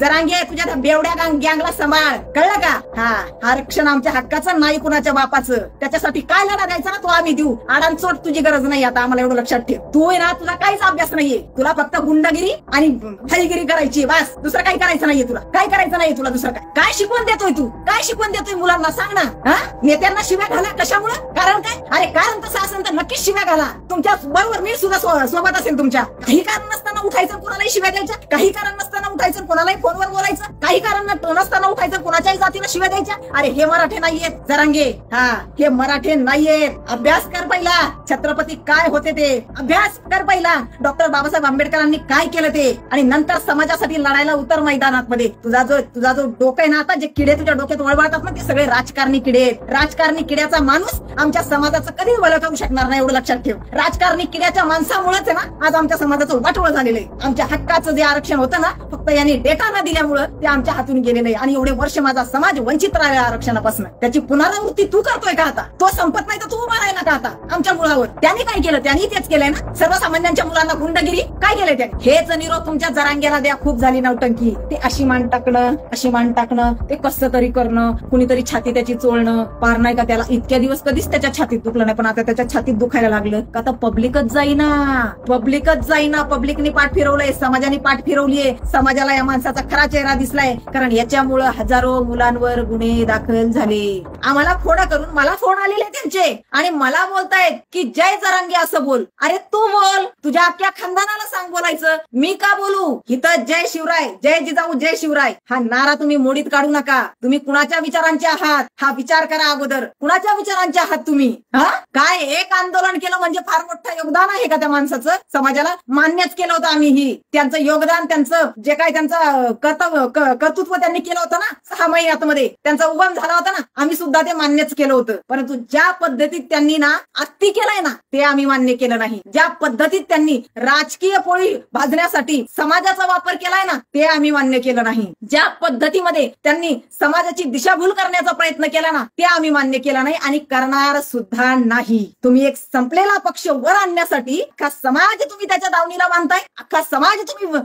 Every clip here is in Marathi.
जरांगे तुझ्या त्या बेवड्या गँगला सांभाळ, कळलं का? हा, आरक्षण आमच्या हक्काचं नाही कुणाच्या बापाचं. त्याच्यासाठी काय लढा द्यायचा ना तो आम्ही देऊ. आडांचोट तुझी गरज नाही आता आम्हाला, एवढं लक्षात ठेव. तू आहे ना, तुला काहीच अभ्यास नाहीये. तुला फक्त गुंडगिरी आणि हरीगिरी करायची बस, दुसरं काही करायचं नाहीये तुला. काय करायचं नाहीये तुला दुसरं काय? काय शिकवण देतोय तू? काय शिकवण देतोय मुलांना सांग ना. हा, नेत्यांना शिव्या घाला कशामुळे? कारण काय? अरे कारण तसं असेल तर नक्कीच शिव्या घाला. तुमच्या बरोबर मी सुद्धा सोबत असेल तुमच्या. काही कारण नसताना उठायचं कोणालाही शिव्या द्यायच्या, काही कारण नसताना उठायचं कोणालाही फोनवर बोलायचं, काही कारण नसताना उठायचं कोणाच्याही जातीला शिव्या द्यायच्या. अरे हे मराठे नाहीयेत जरांगे. हा, हे मराठे नाहीयेत. अभ्यास कर पहिला. छत्रपती काय होते ते अभ्यास कर पहिला. डॉक्टर बाबासाहेब आंबेडकरांनी काय केलं ते, आणि नंतर समाजासाठी लढायला उतर मैदानात मध्ये. तुझा जो डोकं आहे ना, आता जे किडे तुझ्या डोक्यात वळवळतात ना, ते सगळे राजकारणी किडे आहेत. राजकारणी किड्याचा माणूस आमच्या समाजाचं कधीच भलं करू शकणार नाही, एवढं लक्षात ठेव. राजकारणी किड्याच्या माणसामुळेच आहे ना आज आमच्या समाजाचं वाटोळ झालेलं आहे. आमच्या हक्काचं जे आरक्षण होतं ना, फक्त यांनी डेटा न दिल्यामुळे ते आमच्या हातून गेलेलं आहे. आणि एवढे वर्ष माझा समाज वंचित राहिला आरक्षणापासून. त्याची पुनरावृत्ती तू करतोय का आता? तो संपत नाही तर तू उभा राहिला का आता आमच्या मुलावर? त्यांनी काय केलं? त्यांनी तेच केलंय ना. सर्वसामान्यांच्या मुलांना गुंडगिरी काय केलंय त्यांनी? हेच निरोप तुमच्या जरांग्याला द्या. खूप झाली नौटंकी. ते अशी मान टाकणं, ते कसं तरी करणं, कुणीतरी छाती त्याची चोळणं. पार नाही का त्याला इतक्या दिवस कधीच त्याच्या छातीत दुखलं नाही, पण आता त्याच्या छातीत दुखायला लागलं का? तर पब्लिकच जाईना. पब्लिकने पाठ फिरवलंय, समाजाने पाठ फिरवलीये. समाजाला या माणसाचा खरा चेहरा दिसलाय, कारण याच्यामुळे हजारो मुलांवर गुन्हे दाखल झाले. आम्हाला फोन करून मला फोन आलेले त्यांचे, आणि मला बोलतायत की जय जरांगे असं बोल. अरे तू बोल, तुझ्या अख्ख्या खानदानाला सांग बोलायचं. मी का बोलू? इथं जय शिवराय, जय जिजाऊ, जय शिवराय हा नारा तुम्ही मोडीत काढू नका. तुम्ही कुणाच्या विचारांचे आहात हा विचार करा अगोदर. कुणाच्या विचारांचे आहात तुम्ही? हा, काय एक आंदोलन केलं म्हणजे फार मोठं योगदान आहे का त्या माणसाचं? समाजाला मान्यच केलं होतं आम्ही. ही त्यांचं योगदान, त्यांचं जे काय त्यांचं कर्तृत्व त्यांनी केलं होतं ना 6 महिन्यात मध्ये, त्यांचा उगम झाला होता ना, आम्ही सुद्धा ते मान्यच केलं होतं. परंतु ज्या पद्धतीत त्यांनी ना अत्ती केलंय ना, ते आम्ही मान्य केलं नाही. ज्या पद्धतीत त्यांनी राजकीय पोळी भाजण्यासाठी समाजाचा वापर केलाय ना, ते आम्ही मान्य केलं नाही. ज्या पद्धतीमध्ये त्यांनी समाजाची दिशाभूल करण्याचा प्रयत्न केला ना, ते आम्ही मान्य केला नाही आणि करणार सुद्धा नाही. तुम्ही एक संपलेला पक्ष वर आणण्यासाठी अख्खा समाज तुम्ही त्याच्या दावणीला बांधताय, अख्खा समाज तुम्ही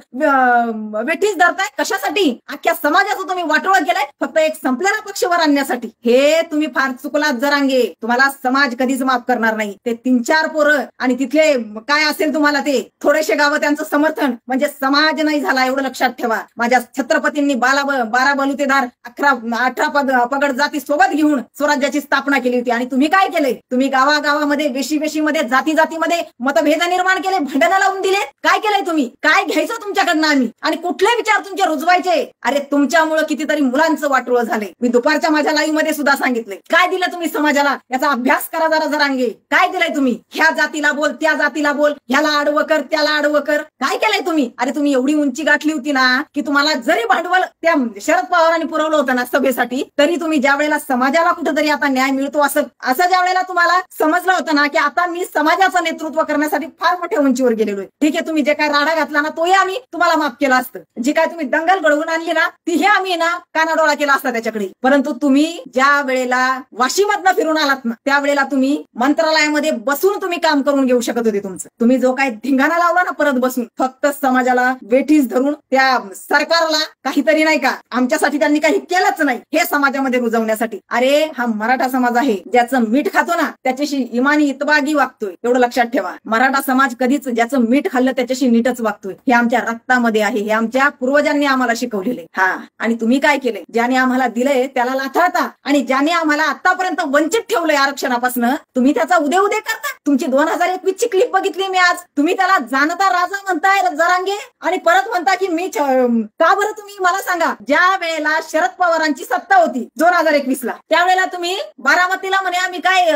वेठीस धरताय. कशासाठी? अख्ख्या समाजाचं तुम्ही वाटोळं केलंय फक्त एक संपलेला पक्ष वर आणण्यासाठी. हे तुम्ही फार चुकलात जरांगे. तुम्हाला समाज कधीच माफ करणार नाही. ते 3-4 पोरं आणि तिथले काय असेल तुम्हाला ते थोडेसे गावं त्यांचं समर्थन म्हणजे समाज नाही झाला, एवढं लक्षात ठेवा. माझ्या छत्रपतींनी 12 बलुतेदार 18 पगड जाती सोबत घेऊन स्वराज्याची स्थापना केली होती. आणि तुम्ही काय केलंय? तुम्ही गावागावामध्ये वेशीमध्ये जातीमध्ये मतभेद निर्माण केले, भांडणं लावून दिले. काय केलंय तुम्ही? काय घ्यायचं तुमच्याकडनं आम्ही? आणि कुठले विचार तुमचे रुजवायचे? अरे तुमच्यामुळे कितीतरी मुलांचं वाटोळं झालंय. मी दुपारच्या माझ्या लाईव्ह मध्ये सुद्धा सांगितलंय. काय दिलं तुम्ही समाजाला? याचा अभ्यास करा जरा जरांगे. काय दिलंय तुम्ही? ह्या जातीला बोल, त्या जातीला बोल, ह्याला आडवं कर, त्याला आडवं कर. काय केलंय तुम्ही? अरे तुम्ही एवढी उंची गाठली होती ना की तुम्हाला जरी भांडवल त्या शरद पवारांनी पुरवलं होतं ना सभेसाठी, तरी तुम्ही ज्या वेळेला समाजाला कुठेतरी आता न्याय मिळतो असं ज्या वेळेला तुम्हाला समजलं होतं ना की आता मी समाजाचं नेतृत्व करण्यासाठी फार मोठ्या उंचीवर गेलेलो आहे. ठीक आहे, तुम्ही जे काय राडा घातला ना तोही आम्ही तुम्हाला माफ केला असतं. जी काय तुम्ही दंगल घडवून आणली ना तीही आम्ही ना कानाडोळा केला असता त्याच्याकडे. परंतु तुम्ही ज्या वेळेला वाशीमधनं फिरून आलात ना त्यावेळेला तुम्ही मंत्रालयामध्ये बसून तुम्ही काम करून घेऊ शकत होते तुमचं. तुम्ही जो काय धिंगाणा लावला ना परत बसून, फक्त समाजाला वेठीस धरून त्या सरकारला काहीतरी नाही का आमच्यासाठी त्यांनी काही केलंच नाही हे समाजामध्ये रुजवण्यासाठी. अरे हा मराठा समाज आहे, ज्याचं मीठ खातो ना त्याच्याशी इमानी इतबागी वागतोय, एवढं लक्षात ठेवा. मराठा समाज कधीच ज्याचं मीठ खाल्लं त्याच्याशी नीटच वागतोय. हे आमच्या रक्तामध्ये आहे, हे आमच्या पूर्वजांनी आम्हाला शिकवलेले. हा, आणि तुम्ही काय केले? ज्याने आम्हाला दिलंय त्याला लाथाळता आणि ज्याने आम्हाला आतापर्यंत वंचित ठेवलंय आरक्षणापासून, तुम्ही त्याचा उदे करता. तुमची 2021 ची क्लिप बघितली मी आज. तुम्ही त्याला जाणता राजा म्हणताय जरांगे आणि परत म्हणता की मी का बरं? तुम्ही मला सांगा, ज्या वेळेला शरद पवारांची सत्ता होती 2021 ला, त्यावेळेला तुम्ही बारामतीला म्हणे आम्ही काय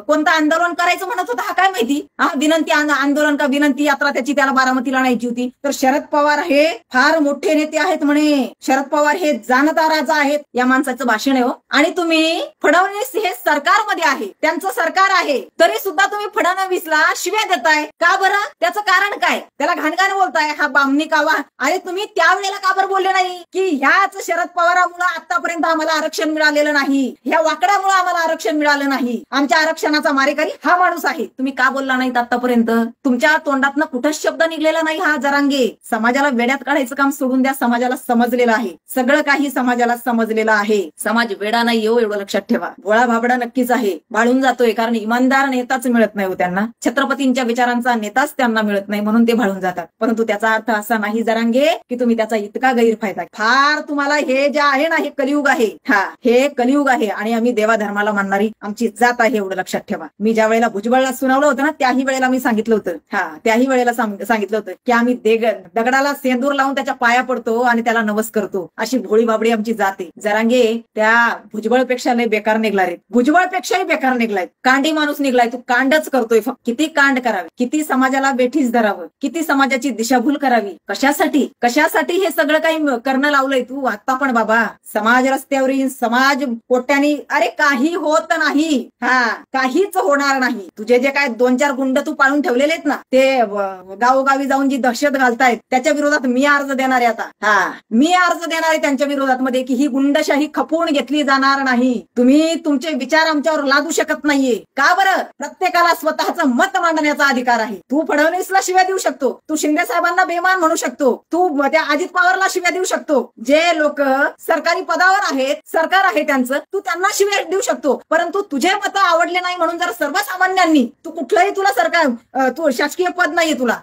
कोणतं आंदोलन करायचं म्हणत होता, हा काय माहिती? हा, विनंती आंदोलन का विनंती यात्रा त्याची त्याला बारामतीला न्यायची होती. तर शरद पवार हे फार मोठे नेते आहेत म्हणे, शरद पवार हे जाणता राजा आहेत, या माणसाचं भाषण आहे हो. आणि तुम्ही फडणवीस हे सरकारमध्ये आहे, त्यांचं सरकार आहे, तरी सुद्धा तुम्ही फडणवीसला शिव्या देताय. का बरं? त्याचं कारण काय? त्याला घाणघाण बोलताय, हा बामणी कावा. अरे तुम्ही त्यावेळेला का बरं बोलले नाही की ह्याच शरद पवारामुळे आतापर्यंत आम्हाला आरक्षण मिळालेलं नाही, ह्या वाकड्यामुळे आम्हाला आरक्षण मिळालं नाही, आमच्या आरक्षणाचा मारेकरी हा माणूस आहे? तुम्ही का बोलला नाहीत आतापर्यंत? तुमच्या तोंडातनं कुठंच शब्द निघलेला नाही हा जरांगे. समाजाला वेड्यात काढायचं काम सोडून द्या. समाजाला समजलेलं आहे, सगळं काही समाजाला समजलेलं आहे. समाज वेडा नाही येऊ, एवढं लक्षात ठेवा. भोळा भाबडा नक्कीच आहे, भाळून जातोय, कारण इमानदार नेताच मिळत नाही हो त्यांना. छत्रपतींच्या विचारांचा नेताच त्यांना मिळत नाही, म्हणून ते भाळून जातात. परंतु त्याचा अर्थ असा नाही जरांगे की तुम्ही त्याचा इतका गैरफायदा. फार तुम्हाला हे जे आहे ना, हे कलियुग आहे. हा, हे कलियुग आहे आणि आम्ही देवाधर्माला मानणारी आमची जात आहे, एवढं लक्षात ठेवा. मी ज्या वेळेला भुजबळला सुनावलं होतं ना, त्याही वेळेला मी सांगितलं होतं, त्याही वेळेला सांगितलं होतं की आम्ही दगडाला सेंदूर लावून त्याच्या पाया पडतो आणि त्याला नवस करतो. अशी भोळी बाबडी आमची जाते. जरांगे त्या भुजबळपेक्षा लय बेकार निघणार आहेत, भुजबळपेक्षाही बेकार निघलाय. कांडी माणूस निघलाय, तू कांडच करतोय फक्त. किती कांड करावे, किती समाजाला बेठीस धरावं, किती समाजाची दिशाभूल करावी, कशासाठी कशासाठी हे सगळं काही करणं लावलंय तू. आता पण बाबा समाज रस्त्यावर येईल, समाज पोट्यानी, अरे काही होत नाही, काहीच होणार नाही. तुझे जे काय 2-4 गुंड तू पाळून ठेवलेले आहेत ना, ते गावोगावी जाऊन जी दहशत घालतायत त्याच्या विरोधात मी अर्ज देणार आहे आता. मी अर्ज देणार आहे त्यांच्या विरोधात मध्ये की ही गुंडशाही खपवून घेतली जाणार नाही. तुम्ही तुमचे विचार आमच्यावर लादू शकत नाहीये. का बरं? प्रत्येकाला स्वतःचं मत मांडण्याचा अधिकार आहे. तू फडणवीसला शिव्या देऊ शकतो, तू शिंदे साहेबांना बेमान म्हणू शकतो, तू त्या अजित पवारला शिव्या देऊ शकतो. जे लोक सरकारी पदावर आहेत, सरकार आहे त्यांचं, तू त्यांना शिव्या देऊ शकतो. परंतु तुझे मत आवडले नाही म्हणून जर सर्वसामान्यांनी, तू कुठलंही, तुला सरकार, तू शासकीय पद नाहीये तुला,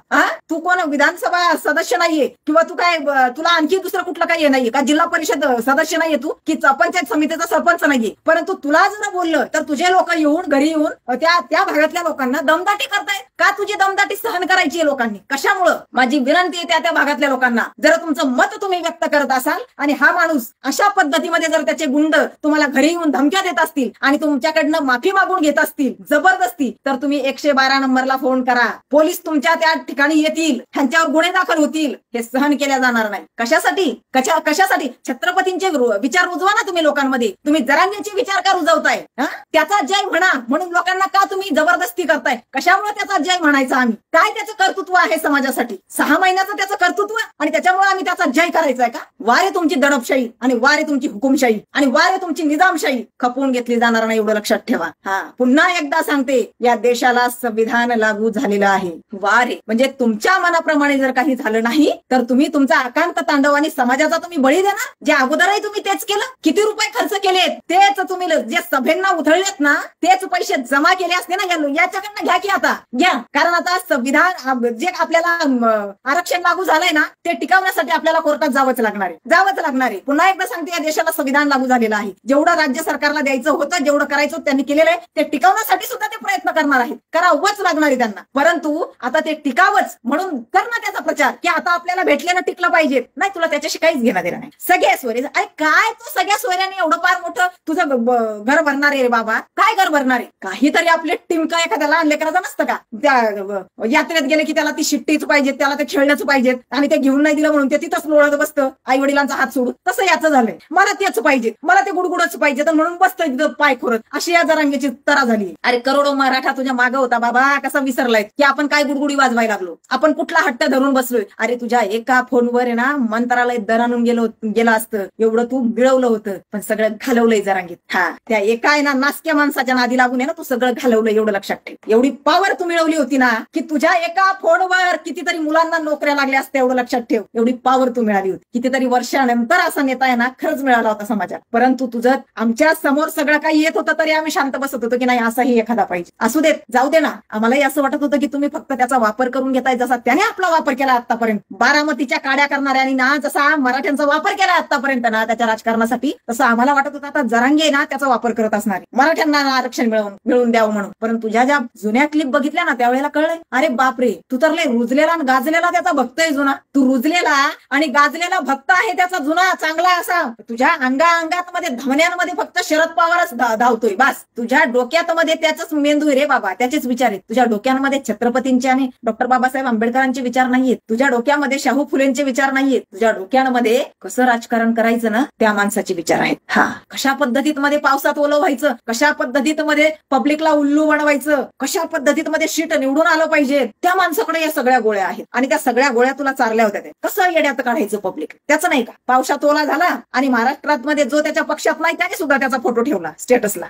तू कोण विधानसभा सदस्य नाहीये, किंवा तू काय, तुला आणखी दुसरं कुठलं काही नाहीये का, जिल्हा परिषद सदस्य नाहीये तू, की पंचायत समितीचा सरपंच नाहीये. परंतु तुला जर बोललं तर तुझे लोक येऊन घरी येऊन त्या भागातल्या लोकांना दमदाटी करतायत. का तुझी दमदाटी सहन करायची आहे लोकांनी? कशामुळं? माझी विनंती आहे त्या भागातल्या लोकांना, जर तुमचं मत तुम्ही व्यक्त करत असाल आणि हा माणूस अशा पद्धतीमध्ये जर त्याचे गुंड तुम्हाला घरी येऊन धमक्या देत असतील आणि तुमच्याकडनं माफी मागून घेत असतील जबरदस्ती, तर तुम्ही 112 नंबरला फोन करा. पोलीस तुमच्या त्या ठिकाणी येतील, त्यांच्यावर गुन्हे दाखल होतील. हे सहन केल्या जाणार नाही. कशासाठी? कशासाठी? छत्रपतींचे विचार रुजवा ना तुम्ही लोकांमध्ये. तुम्ही जरांगेचे विचार का रुजवताय? त्याचा जय म्हणा म्हणून लोकांना का तुम्ही जबरदस्ती करताय? कशामुळे त्याचा जय म्हणायचा आम्ही? काय त्याचं कर्तृत्व आहे समाजासाठी? 6 महिन्याचं त्याचं कर्तृत्व आणि त्याच्यामुळे आम्ही त्याचा जय करायचा आहे का? वारे तुमची दडपशाही आणि वारे तुमची हुकुमशाही आणि वारे तुमची निजामशाही खपवून घेतली जाणार नाही, एवढं लक्षात ठेवा. पुन्हा एकदा सांगते, या देशाला संविधान लागू झालेलं आहे. वारे म्हणजे तुमच्या मनाप्रमाणे जर काही झालं नाही तर तुम्ही तुमचा आकांत तांडव आणि समाजाचा तुम्ही बळी देणार. जे अगोदरही तुम्ही तेच केलं. किती रुपये खर्च केलेत तेच तुम्ही, जे सभेंना उधळलेत ना तेच पैसे जमा केले असते ना, याच्याकडनं घ्या की आता घ्या. कारण आता संविधान जे आपल्याला आरक्षण लागू झालंय ना, ते टिकवण्यासाठी आपल्याला कोर्टात जावंच लागणार आहे. पुन्हा एकदा सांगते, या देशाला संविधान लागू झालेलं आहे. जेवढं राज्य सरकारला द्यायचं होतं, जेवढं करायचं त्यांनी केलेलं आहे, ते टिकवण्यासाठी सुद्धा ते प्रयत्न करणार आहेत. करावंच लागणार आहे त्यांना. परंतु आता ते टिकावंच म्हणून कर ना त्याचा प्रचार की आता आपल्याला भेटलेलं टिकलं पाहिजे. नाही, तुला त्याच्याशी काहीच घेणं देणं नाही. सगळ्या सोयरे, अरे काय तू सगळ्या सोयऱ्याने एवढं फार मोठं तुझं घर भरणार आहे रे बाबा? काय घर भरणार आहे? काहीतरी आपले टिमका एखाद्या लहान लेकराचं नसतं का? त्या यात्रेत गेले की त्याला ती शिट्टीच पाहिजे, त्याला ते खेळण्याच पाहिजेत आणि ते घेऊन नाही दिलं म्हणून ते तिथंच लोळत बसतं आई वडिलांचा हात सोडून. तसं याचं झालंय, मला तेच पाहिजे, मला ते गुडगुडच पाहिजे, तर म्हणून बसतं तिथं पाय खोरत. अशी या जरांगेची तरा झाली. अरे करोडो मराठा तुझ्या मागं होता बाबा, कसा विसरलाय की आपण काय गुडगुडी वाजवायला लागलो, आपण कुठला हट्ट धरून बसलोय. अरे तुझ्या एका फोनवर आहे ना मंत्रालय दर आणून गेलं असतं, एवढं तू मिळवलं होतं, पण सगळं घालवलंय जरांगीत. त्या एका आहे ना नासक्या माणसाच्या नादी लागून आहे ना तू सगळं घालवलंय, एवढं लक्षात ठेव. एवढी पॉवर तू मिळवली होती ना की तुझ्या एका फोनवर कितीतरी मुलांना नोकऱ्या लागल्या असत्या, एवढं लक्षात ठेव. एवढी पॉवर तू मिळाली होती. कितीतरी वर्षानंतर असा नेता आहे ना खरंच मिळाला होता समाजात. परंतु तुझं आमच्या समोर सगळं काही येत होतं तरी आम्ही शांत बसत होतो की नाही असाही एखादा पाहिजे. असू देत, जाऊ दे ना. आम्हालाही असं वाटत होतं की तुम्ही फक्त त्याचा वापर करून घेताय, जसा त्याने आपला वापर केला आतापर्यंत. बारामतीच्या काड्या करणाऱ्यांनी ना जसा मराठ्यांचा वापर केला आतापर्यंत ना त्याच्या राजकारणासाठी, तसं आम्हाला वाटत होतं आता जरांगे ना त्याचा वापर करत असणार, मराठ्यांना आरक्षण मिळवून द्यावं म्हणून. परंतु ज्या जुन्या क्लिप बघितल्या ना त्यावेळेला कळलंय, अरे बापरे, तू तर लय रुजलेला आणि गाजलेला त्याचा भक्त आहे जुना. तू रुजलेला आणि गाजलेला भक्त आहे त्याचा जुना चांगला असा. तुझ्या अंगात मध्ये धमन्यांमध्ये फक्त शरद पवारच धावतोय बस. तुझ्या डोक्यात मध्ये त्याचाच मेंदू रे बाबा, त्याचेच विचार आहेत. तुझ्या डोक्यांमध्ये छत्रपतींचे आणि डॉक्टर बाबासाहेब आंबेडकरांचे विचार नाहीयेत. तुझ्या डोक्यामध्ये शाहू फुलेंचे विचार नाहीयेत. तुझ्या डोक्यामध्ये कसं राजकारण करायचं ना त्या माणसाचे विचार आहेत. कशा पद्धतीत मध्ये पावसात ओलं व्हायचं, कशा पद्धतीत मध्ये पब्लिकला उल्लू बनवायचं, कशा पद्धतीत मध्ये शीट निवडून आलं पाहिजे, त्या माणसाकडे या सगळ्या गोळ्या आहेत. आणि त्या सगळ्या गोळ्या तुला चारल्या होत्या. कसं येड्यात काढायचं पब्लिक, त्याचं नाही का? पावसात ओला झाला आणि महाराष्ट्रात मध्ये जो त्याच्या पक्षात नाही त्याने सुद्धा त्याचा फोटो ठेवला स्टेटसला.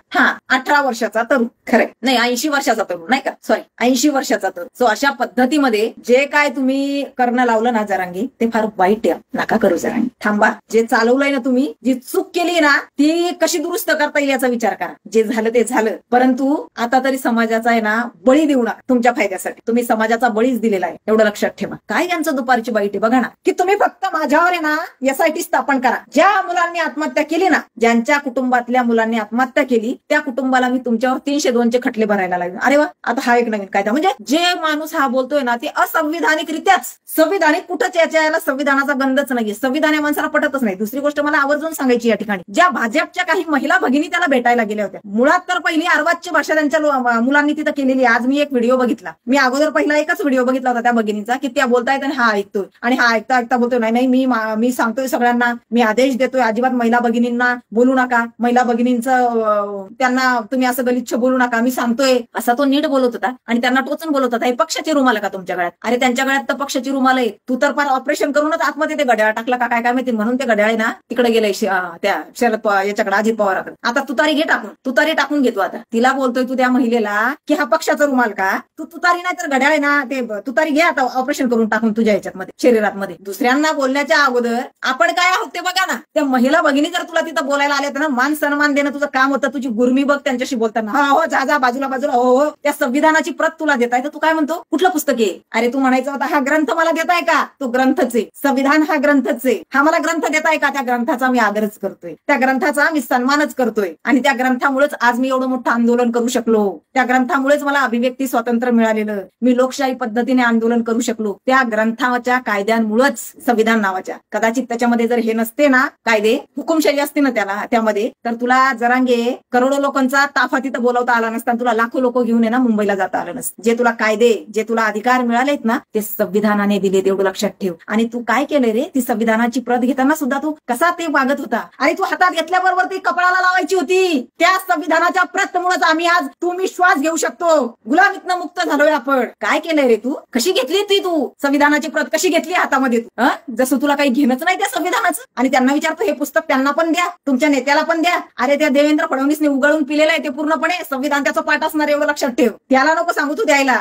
18 वर्षाचा तरुण, खरं नाही 80 वर्षाचा तरुण नाही का, सॉरी 80 वर्षाचा तरुण. सो अशा पद्धतीमध्ये जे काय तुम्ही करणं लावलं केलं ना जरांगी ते फार वाईट आहे, नका करू जरांगी. थांबा, जे चालवलंय ना तुम्ही, जी चूक केली ना ती कशी दुरुस्त करता येईल याचा विचार करा. जे झालं ते झालं, परंतु आता तरी समाजाचा आहे ना बळी देऊ नका तुमच्या फायद्यासाठी. तुम्ही समाजाचा बळीच दिलेला आहे, एवढं लक्षात ठेवा. काय यांचं दुपारची वाईट आहे बघा ना, की तुम्ही फक्त माझ्यावर आहे ना SIT स्थापन करा. ज्या मुलांनी आत्महत्या केली ना, ज्यांच्या कुटुंबातल्या मुलांनी आत्महत्या केली त्या कुटुंबाला मी तुमच्यावर 302चे खटले भरायला लागले. अरे वा, आता हा एक नवीन कायदा. म्हणजे जे माणूस हा बोलतोय ना ते असंविधानिकरित्याच, संविधानिक कुठंच याच्या संविधानाचा गंधच नाहीये. संविधान या माणसाला पटतच नाही. दुसरी गोष्ट मला आवर्जून सांगायची या ठिकाणी, ज्या भाजपच्या काही महिला भगिनी त्याला भेटायला गेल्या होत्या, मुळात तर पहिली अर्वाच्य भाषा त्यांच्या मुलांनी तिथं केलेली. आज मी एक व्हिडिओ बघितला, मी अगोदर पहिला एकच व्हिडिओ बघितला होता त्या भगिनीचा, की त्या बोलतायत आणि हा ऐकतोय, आणि हा ऐकता ऐकता बोलतोय नाही मी सांगतोय सगळ्यांना, मी आदेश देतोय अजिबात महिला भगिनींना बोलू नका, महिला भगिनींचं त्यांना तुम्ही असं गलिच्छ बोलू नका, मी सांगतोय. असा तो नीट बोलत होता आणि त्यांना टोचून बोलत होता. हे पक्षाची रुमाल का तुमच्या गळ्यात? अरे त्यांच्या गळ्यात तर पक्षाची रुमाल आहे. तू तर फार ऑपरेशन करूनच आतमध्ये ते घड्याळ टाकला का काय माहिती, म्हणून ते घड्याळ ना तिकडे गेलंय त्या शरद याच्याकडे, अजित पवाराकडे. आता तुतारी घे टाकून, तुतारी टाकून घेतो. आता तिला बोलतोय तू त्या महिलेला की हा पक्षाचा रुमाल का? तू तुतारी नाही तर घड्याळ ना, ते तुतारी घे आता ऑपरेशन करून टाकून तुझ्या याच्यामध्ये शरीरात मध्ये. दुसऱ्यांना बोलण्याच्या अगोदर आपण काय आहोत ते बघा ना. त्या महिला भगिनी जर तुला तिथं बोलायला आल्या तर ना मान सन्मान देणं तुझं काम होतं. तुझी गुरमी बघ त्यांच्याशी बोलताना, हो जा बाजूला बाजूला, हो त्या संविधानाची प्रत तुला देताय तर तू काय म्हणतो कुठलं पुस्तक आहे? अरे तू म्हणायचं होता हा ग्रंथ मला देताय का? तो ग्रंथच आहे. संविधान हा ग्रंथच आहे. हा मला ग्रंथ देताय का? त्या ग्रंथाचा मी आदरच करतोय, त्या ग्रंथाचा मी सन्मानच करतोय, आणि त्या ग्रंथामुळेच आज मी एवढं मोठं आंदोलन करू शकलो. त्या ग्रंथामुळेच मला अभिव्यक्ती स्वातंत्र्य मिळालेलं, मी लोकशाही पद्धतीने आंदोलन करू शकलो. त्या ग्रंथाच्या कायद्यांमुळेच, संविधान नावाच्या. कदाचित त्याच्यामध्ये जर हे नसते ना कायदे, हुकुमशाही असते ना त्यामध्ये, तर तुला जरांगे करोडो लोकांचा ताफा तिथं बोलवता आला नसता, तुला लाखो लोक घेऊन ना मुंबईला जाता आलं नसतं. जे तुला कायदे, जे तुला अधिकार मिळालेत ना ते संविधानाने दिले, तेवढं लक्षात ठेव. आणि तू काय केलंय रे, ती संविधानाची प्रत घेताना सुद्धा तू कसा ते वागत होता. अरे तू हातात घेतल्याबरोबर ती कपाळाला लावायची होती. त्या संविधानाच्या प्रतमुळेच आम्ही आज तुम्ही श्वास घेऊ शकतो, गुलामीतनं मुक्त झालोय आपण. काय केलंय रे तू? कशी घेतली तू संविधानाची प्रत कशी घेतली हातामध्ये तू? जसं तुला काही घेणंच नाही त्या संविधानाचं. आणि त्यांना विचारतो हे पुस्तक त्यांना पण द्या, तुमच्या नेत्याला पण द्या. अरे त्या देवेंद्र फडणवीसने उघडून पिलेलं आहे ते पूर्णपणे संविधान, त्याचं पाठ असणार, एवढं लक्षात ठेव. त्याला नको सांगू तू द्यायला.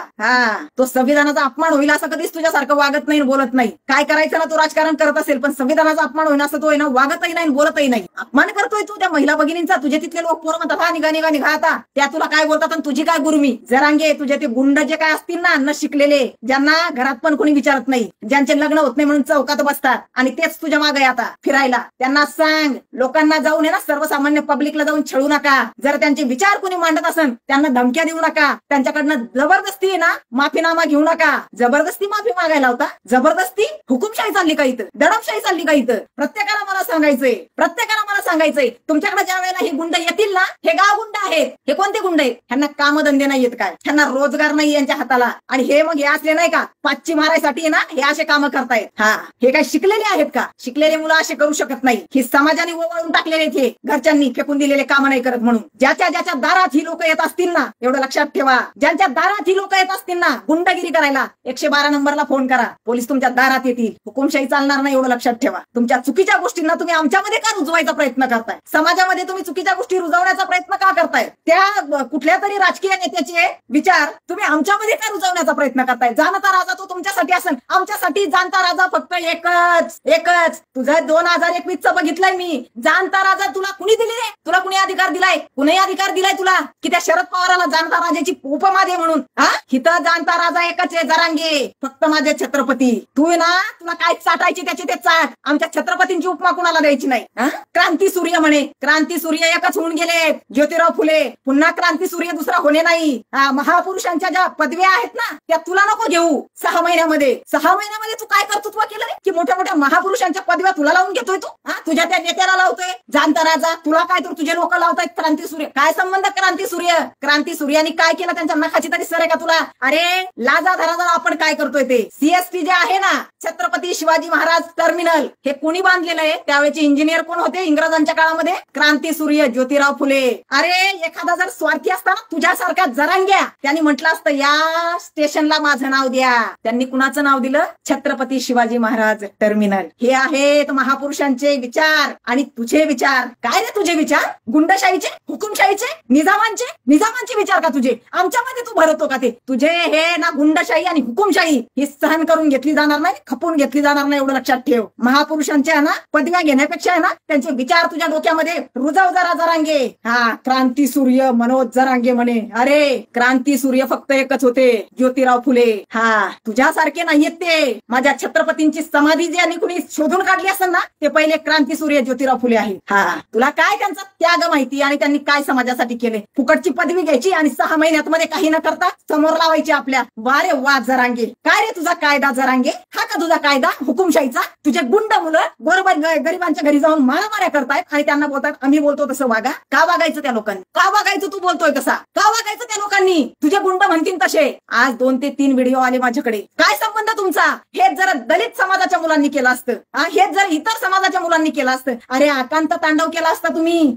तो संविधानाचा अपमान होईल असं कधीच तुझ्यासारखं वागत नाही, बोलत नाही. काय करायचं ना तू राजकारण करत असेल, पण संविधानाचा अपमान होईल असं तो आहे ना वागतही नाही, बोलतही नाही. अपमान करतोय तू त्या महिला भगिनींचा. तुझे तिथले लोक पोरं म्हणतात हा निघा आता, त्या तुला काय बोलतात आणि तुझी काय गुरुमी. जरांगे तुझे ते गुंड जे काय असतील ना न शिकलेले, ज्यांना घरात पण कोणी विचारत नाही, ज्यांचे लग्न होत नाही म्हणून चौकात बसतात आणि तेच तुझ्या मागे आता फिरायला, त्यांना सांग लोकांना जाऊन ना सर्वसामान्य पब्लिकला जाऊन छळू नका. जर त्यांचे विचार कोणी मांडत असेल त्यांना धमक्या देऊ नका. त्यांच्याकडनं जबरदस्ती ना माफीनामा घेऊ नका. जबरदस्ती माफी मागायला होता, जबरदस्ती हुकुमशाही चालली का इथं, दडपशाही चालली का इथं? प्रत्येकाला मला सांगायचंय तुमच्याकडे ज्या वेळेला हे गुंड येतील ना, हे गाव गुंड आहेत. हे कोणते गुंड आहेत? ह्यांना कामधंदे नाही येत काय? ह्यांना रोजगार नाही यांच्या हाताला. आणि हे मग हे असले नाही का पाचची मारायसाठी ना हे असे कामं करतायत. हे काय शिकलेले आहेत का? शिकलेले मुलं असे करू शकत नाही. ही समाजाने ओवाळून टाकलेले हे घरच्यांनी फेकून दिलेले कामं नाही करत म्हणून. ज्याच्या दारात ही लोक येत असतील ना, एवढं लक्षात ठेवा, ज्यांच्या दारात ही लोक येत असतील ना गुंडगिरी करायला, 112 नंबरला फोन करा, पोलीस तुमच्या दारात येतील. हुकुमशाही चालणार नाही, एवढं लक्षात ठेवा. तुमच्या चुकीच्या गोष्टींना तुम्ही आमच्यामध्ये का रुजवायचा प्रयत्न करताय? समाजामध्ये तुम्ही चुकीच्या गोष्टी रुजवण्याचा प्रयत्न का करताय? त्या कुठल्या तरी राजकीय नेत्याचे विचार तुम्ही आमच्यामध्ये का रुजवण्याचा प्रयत्न करताय? जाणता राजा तो तुमच्यासाठी असेल, आमच्यासाठी जाणता राजा फक्त एकच. तुझं 2021चं बघितलंय मी. जाणता राजा तुला कुणी दिली रे? तुला कुणी अधिकार दिलाय? कुणी अधिकार दिलाय तुला की त्या शरद पवाराला जाणता राजाची उपमा दे म्हणून? हिथं जाणता राजा एकच आहे, जरांगे, फक्त माझे छत्रपती. तू ना तुला काय चाटायची त्याची ते चाट. आमच्या छत्रपतींची उपमा कुणाला द्यायची नाही. क्रांती सूर्य म्हणे, क्रांती सूर्य एकच होऊन गेले, ज्योतिराव फुले. पुन्हा क्रांती सूर्य दुसरा होणे नाही. महापुरुषांच्या ज्या पदव्या आहेत ना त्या तुला नको घेऊ. 6 महिन्यामध्ये तू काय कर्तृत्व केलं रे की मोठ्या मोठ्या महापुरुषांच्या पदव्या तुला लावून घेतोय तू? तुझ्या त्या नेत्याला लावतोय जाणता राजा. तुला काय तर तुझे लोक लावतायत क्रांती सूर्य. काय संबंध क्रांती सूर्यानी काय केलं? त्यांच्या नखाची तरी सर आहे का तुला? अरे लाजा धराजा आपण काय करतोय ते CST जे आहे ना, छत्रपती शिवाजी महाराज टर्मिनल, हे कोणी बांधलेलं आहे? त्यावेळेला त्यावेळेचे इंजिनियर कोण होते इंग्रजांच्या काळामध्ये? क्रांती सूर्य ज्योतिराव फुले. अरे एखादा जर स्वार्थी असता ना तुझ्यासारखा जरांग्या, त्यांनी म्हटलं असतं या स्टेशनला माझं नाव द्या. त्यांनी कुणाचं नाव दिलं? छत्रपती शिवाजी महाराज टर्मिनल. हे आहेत महापुरुषांचे विचार. आणि तुझे विचार काय रे? तुझे विचार गुंडशाहीचे, हुकुमशाहीचे, निजामांचे विचार का तुझे? आमच्यामध्ये तू भरतो का ते? तुझे हे ना गुंडशाही आणि हुकुमशाही ही सहन करून घेतली जाणार नाही, खपून घेतली जाणार नाही, एवढं लक्षात ठेव. महापुरुषांच्या ना पदव्या घेण्यापेक्षा आहे ना त्यांचे विचार तुझ्या डोक्यामध्ये रुजव जरा जरांगे. हा क्रांती सूर्य मनोज जरांगे म्हणे. अरे क्रांती सूर्य फक्त एकच होते, ज्योतिराव फुले. हा तुझ्यासारखे नाहीयेत ते. माझ्या छत्रपतींची समाधी जी आणि कुणी शोधून काढली असेल ना ते पहिले क्रांती सूर्य ज्योतिराव फुले आहे. हा तुला काय त्यांचा त्याग माहिती आणि त्यांनी काय समाजासाठी केले? फुकटची पदवी घ्यायची आणि 6 महिन्यात मध्ये काही न करता समोर लावायची आपल्या. वारे वा जरांगे, काय रे तुझा कायदा जरांगे? हा का तुझा कायदा हुकुमशाहीचा? तुझे गुंड मुलं बरोबर गरिबांच्या घरी जाऊन मारामाऱ्या करतायत आणि त्यांना बोलतात आम्ही बोलतो तसं वागा. का वागायचं त्या लोकांनी? का वागायचं तू बोलतोय तसा? का वागायचं त्या लोकांनी? तुझे गुंड म्हणतील तसे. आज 2 ते 3 व्हिडिओ आले माझ्याकडे. काय संबंध तुमचा? हेच जर दलित समाजाच्या मुलांनी केलं असतं, हेच जर इतर समाजाच्या मुलांनी केलं असतं, अरे आकांत तांडव केला असता तुम्ही.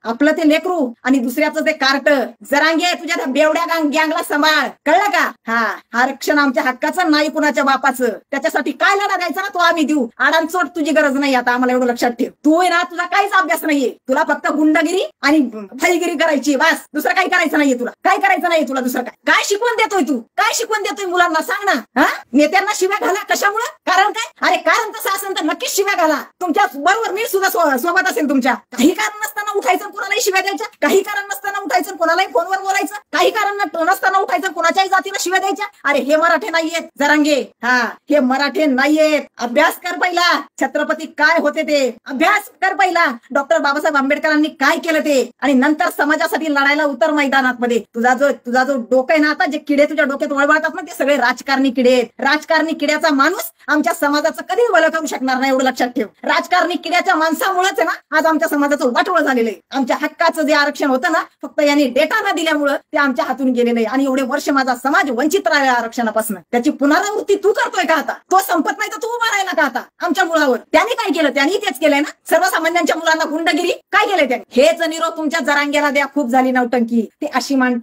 आपलं ते लेकरू आणि दुसऱ्याचं ते कार्ट. जरांगे तुझ्या त्या बेवड्या गँगला सांभाळ, कळलं का? हा आरक्षण आमच्या हक्काचं नाही कुणाच्या बापाचं. त्याच्यासाठी काय लढा द्यायचा ना तो आम्ही देऊ. आडांचोट तुझी गरज नाही आता आम्हाला, एवढं लक्षात ठेव. तू आहे ना तुझा काहीच अभ्यास नाहीये. तुला फक्त गुंडगिरी आणि फैगिरी करायची बस. दुसरं काही करायचं नाहीये तुला. काय करायचं नाहीये तुला दुसरं काय? काय शिकवून देतोय तू? काय शिकवून देतोय मुलांना सांग ना? नेत्यांना शिव्या घाला कशामुळे? कारण काय? अरे कारण तसं असेल तर नक्कीच शिव्या घाला. तुमच्या बरोबर मी सुद्धा सोबत असेल तुमच्या. काही कारण नसताना उठायचं कोणालाही शिव्या द्यायच्या, काही कारण नसताना उठायचं कोणालाही फोनवर बोलायचं, काही कारण नसताना उठायचं कोणाच्याही जातीला शिव्या द्यायच्या. अरे हे मराठे नाहीयेत जरांगे. हा हे मराठे नाहीयेत. अभ्यास कर पहिला. छत्रपती काय होते ते अभ्यास कर पहिला. डॉक्टर बाबासाहेब आंबेडकरांनी काय केलं ते आणि नंतर समाजासाठी लढायला उतर मैदानात मध्ये. तुझा जो डोकं आहे ना आता जे किडे तुझ्या डोक्यात वळवळतात ना ते सगळे राजकारणी किडे आहेत. राजकारणी किड्याचा माणूस आमच्या समाजाचं कधी भलं करू शकणार नाही, एवढं लक्षात ठेव. राजकारणी किड्याच्या माणसामुळेच आहे ना आज आमच्या समाजाचं वाटोळ झालेलं आहे. आमच्या हक्काचं जे आरक्षण होतं ना फक्त यांनी डेटा न दिल्यामुळं ते आमच्या हातून गेलेलं आहे आणि एवढे वर्ष माझा समाज वंचित राहिला आरक्षणापासून. त्याची पुनरावृत्ती तू करतोय का आता? तो संपत नाही तर तू उभा राहिला का आता आमच्या मुळावर? त्यांनी काय केलं? त्यांनी तेच केलंय ना. सर्वसामान्यांच्या मुलांना गुंडगिरी काय केलंय त्यांनी? हेच निरोप तुमच्या जरांग्याला द्या. खूप झाली नौटंकी. ते अशी मान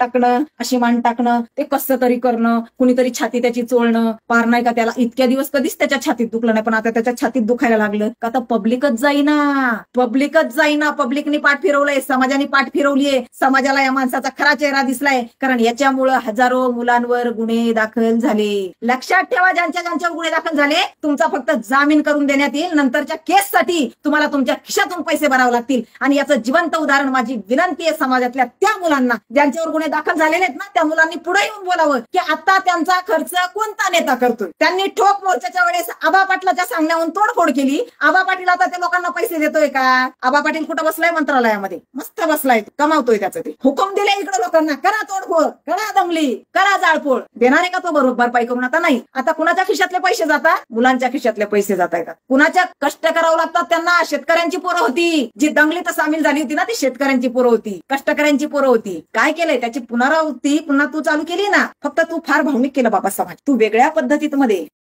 टाकणं, ते कसं तरी करणं, कुणीतरी छाती त्याची चोळणं. पार नाही का त्याला इतक्या दिवस कधीच त्याच्या छातीत दुखलं नाही पण आता त्याच्या छातीत दुखायला लागलं का? आता पब्लिकच जाईना. पब्लिकनी पाठ फिरवलंय, समाजाने पाठ फिरवलीये. समाजाला या माणसाचा खरा चेहरा दिसलाय कारण याच्यामुळं हजारो मुलांवर गुन्हे दाखल झाले. लक्षात ठेवा ज्यांच्या गुन्हे दाखल झाले तुमचा फक्त जामीन करून देण्यात येईल. नंतरच्या केससाठी तुम्हाला तुमच्या खिशातून पैसे भरावे लागतील. आणि याचं जिवंत उदाहरण माझी विनंती आहे समाजातल्या त्या मुलांना ज्यांच्यावर गुन्हे दाखल झालेले आहेत ना त्या मुलांनी पुढे येऊन बोलावं की आता त्यांचा खर्च कोणता नेता करतोय. त्यांनी ठोक मोर्चाच्या वेळेस आबा पाटलाच्या सांगण्यावरून तोडफोड केली. आबा पाटील आता त्या लोकांना पैसे देतोय का? आबा पाटील कुठं बसलाय? मंत्रालयामध्ये मस्त बसलाय, कमावतोय त्याचं ते. हुकूम दिले इकडे लोकांना करा तोडफोड, करा दंगली, करा जाळपोळ. देणार आहे का तो बरोबर भरपाई करून? आता नाही. आता कुणाच्या खिशातले पैसे जातात? मुलांच्या खिशातले पैसे जात आहेत. कुणाच्या कष्ट करावं लागतात त्यांना? शेतकऱ्यांची पोरं होती जी दंगलीत सामील झाली होती ना ती शेतकऱ्यांची पोरं होती, कष्टकऱ्यांची पोरं होती. काय केलंय? त्याची पुनरावृत्ती पुन्हा तू चालू केली ना. फक्त तू फार भावनिक केलं बाबा समाज. तू वेगळ्या पद्धतीत मध्ये